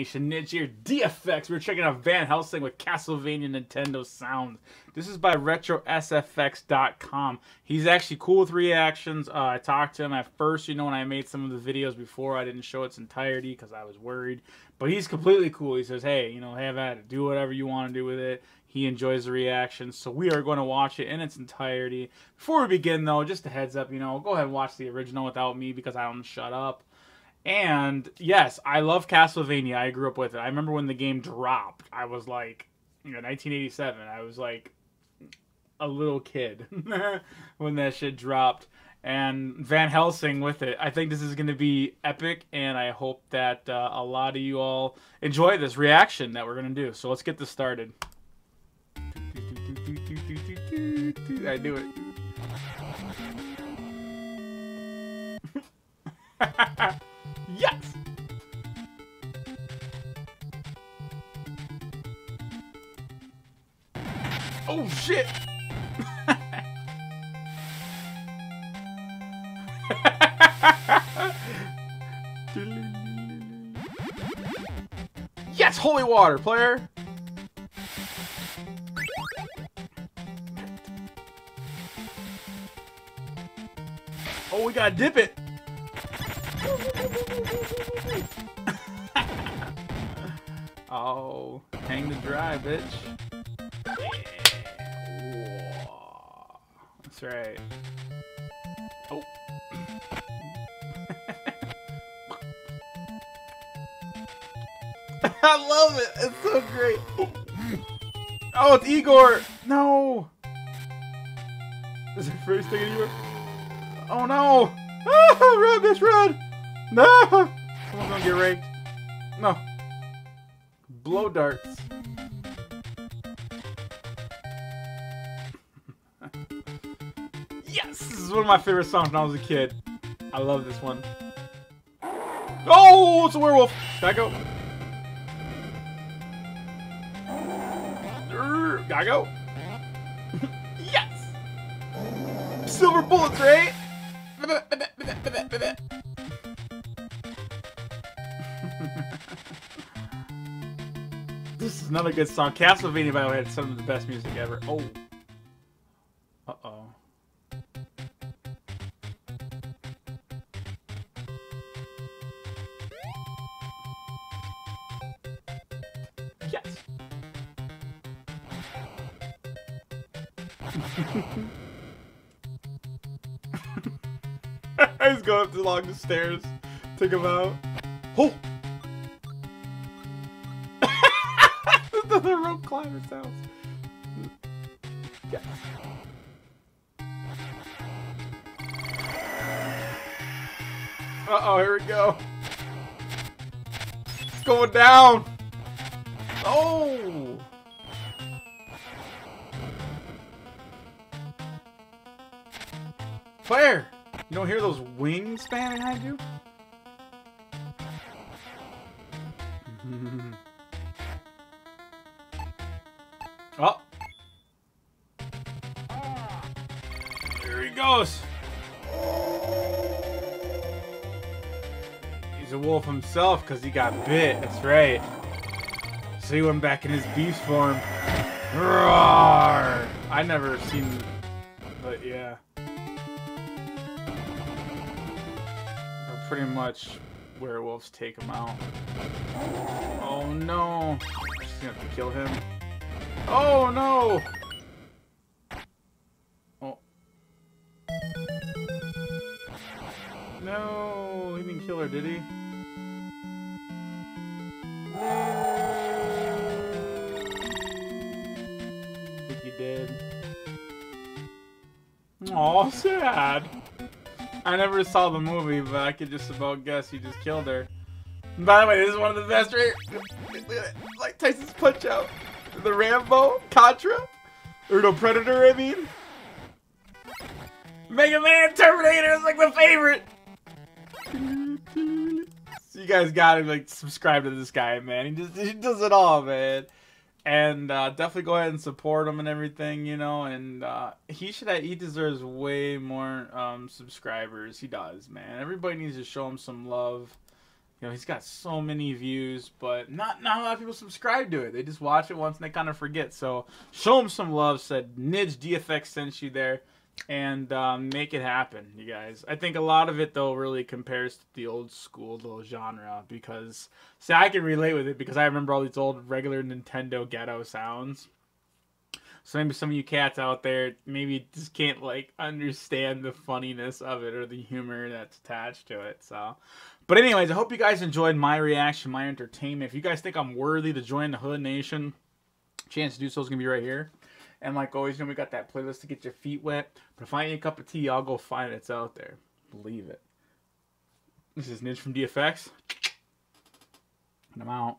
Nidge here, DFX. We're checking out Van Helsing with CASTLEVANIA Nintendo sounds. This is by RetroSFX.com. He's actually cool with reactions. I talked to him at first, you know, when I made some of the videos before. I didn't show its entirety because I was worried. But he's completely cool. He says, hey, you know, have at it. Do whatever you want to do with it. He enjoys the reactions. So we are going to watch it in its entirety. Before we begin, though, just a heads up, you know, go ahead and watch the original without me because I don't shut up. And yes, I love Castlevania. I grew up with it. I remember when the game dropped. I was like, you know, 1987. I was like a little kid when that shit dropped. And Van Helsing with it. I think this is going to be epic, and I hope that a lot of you all enjoy this reaction that we're going to do. So let's get this started. I knew it. Yes! Oh shit! Yes! Holy water, player! Oh, we gotta dip it! Oh, hang to dry, bitch. Yeah. Whoa. That's right. Oh. I love it. It's so great. Oh, it's Igor. No. Is it first thing in Igor? Oh no. Ah, run, bitch, run. No. Someone's gonna get raped. No. Blow darts. Yes! This is one of my favorite songs when I was a kid. I love this one. Oh, it's a werewolf. Gotta go. Gotta go. Yes! Silver bullets, right? This is another good song. Castlevania, by the way, had some of the best music ever. Oh. Uh-oh. Yes. He's going up along the stairs. Take him out. Oh! The rope climber sounds. Yes. Uh-oh, here we go. It's going down. Oh! Claire! You don't hear those wings spanning behind you? Oh! There he goes! He's a wolf himself because he got bit, that's right. So he went back in his beast form. Roar! I never seen, but yeah. Pretty much werewolves take him out. Oh no! Just gonna have to kill him. Oh no! Oh. No, he didn't kill her, did he? I think he did. Aw, sad. I never saw the movie, but I could just about guess he just killed her. And by the way, this is one of the best right here. Look at it. Like Tyson's Punch Out. The Rambo, Contra, or no, Predator, I mean. Mega Man, Terminator is like my favorite. So you guys gotta like subscribe to this guy, man. He does it all, man. And definitely go ahead and support him and everything, you know. And he deserves way more subscribers. He does, man. Everybody needs to show him some love. You know, he's got so many views, but not a lot of people subscribe to it. They just watch it once and they kind of forget. So show him some love. Said Nidge DFX sent you there, and make it happen, you guys. I think a lot of it though really compares to the old school little genre because see, I can relate with it because I remember all these old regular Nintendo ghetto sounds. So maybe some of you cats out there maybe just can't like understand the funniness of it or the humor that's attached to it. So, but anyways, I hope you guys enjoyed my reaction, my entertainment. If you guys think I'm worthy to join the Hood Nation, chance to do so is gonna be right here. And like always, you know, we got that playlist to get your feet wet. But if I need a cup of tea, I'll go find it. It's out there. Believe it. This is Nidge from DFX, and I'm out.